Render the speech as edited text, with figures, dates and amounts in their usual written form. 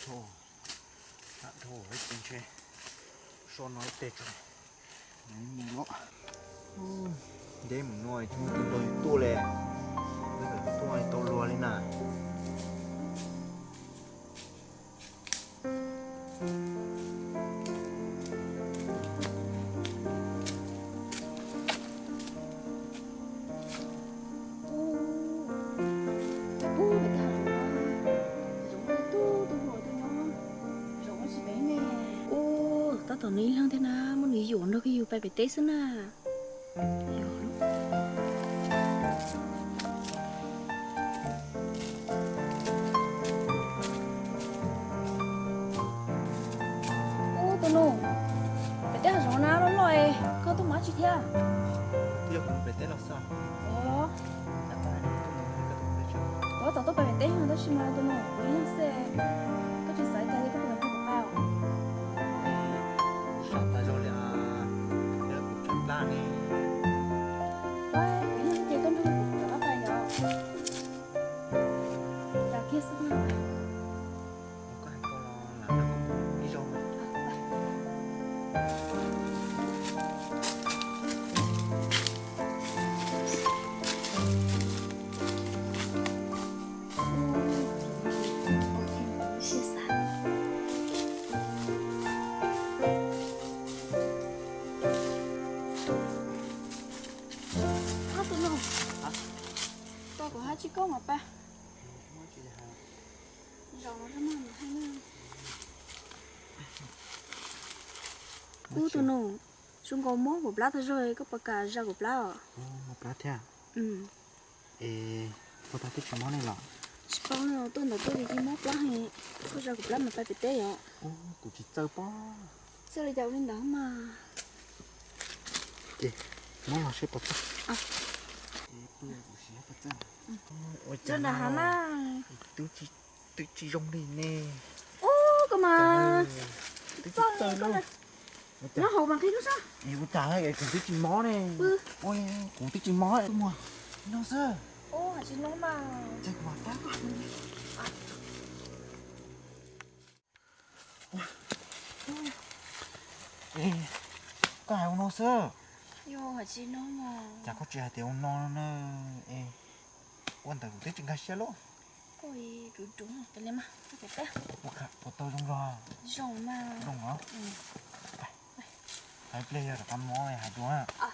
thô đã thô hết trên trên so nói tệ rồi đấy mù lọ để một nồi chúng tôi đôi tua lè bây giờ tôi to lùa lên nào tao nghĩ lang thế nào muốn nghỉ dưỡng đâu khiอยู่ไปไปเตะซะน่ะอยู่ลูกโอ้ตัวหนูไปเตะหาสองน้าแล้วลอยก็ต้องมาชิเทีย tiếp về tết là sao อ๋อ đã phải tôi nói cái tôi biết chưa ตัวต่อไปไปเตะมันต้องชิมาตัวหนูวิ่งเซ่ก็จะใส่ใจก็เป็นผู้ปกครอง sao ta rồi là nếu chúng ta này ว้ายวิ่งเจ๊ก็ดูแต่ว่าไปเนาะอยากเคียดสักหน่อย có hai con là nó đi rồi ก็มาปะรอแล้วมันให้นั่งกูตัวหนูช่วงก่อนมองกับปลาทะเลก็ประกาศจากกับปลาอ่ะ một lá thế à เอพอตาติดกับมอนี่หรอ ชิปองเนี่ยตัวหนูตัวที่มองปลาให้ก็จากกับปลามันไปเตะอ่ะ โอ้กูจิเจอป้อ เสื้อเลยจะวิ่งด้ามา เจ๊มองเราใช่ปะจ๊ะ อ่ะ เจ๊เปื่อยกูเสียปะจ๊ะโอ้ย จนด่าหาหน้า tứ chi rong đi nè โอ้ก็มา tứ chi ฟัง chơi ก็ luôn เลยnó hậu bằng khi nó sao yêu trái cái cũng tứ chi mó nè ôi cũng tứ chi mó này mua nó sao โอ้หาชิ้นน้องมา chạy qua tá ê có ai nó sao โย่หาชิ้นน้องมา chả có trẻ thì ông non nữa ê quan tâm tới chuyện cái xe luôn ก็อีจุ๊ๆไปเลยมาไปเตะ một khát một tôi trong rồi ส่งมา đúng không phải player là con mó này hả chú à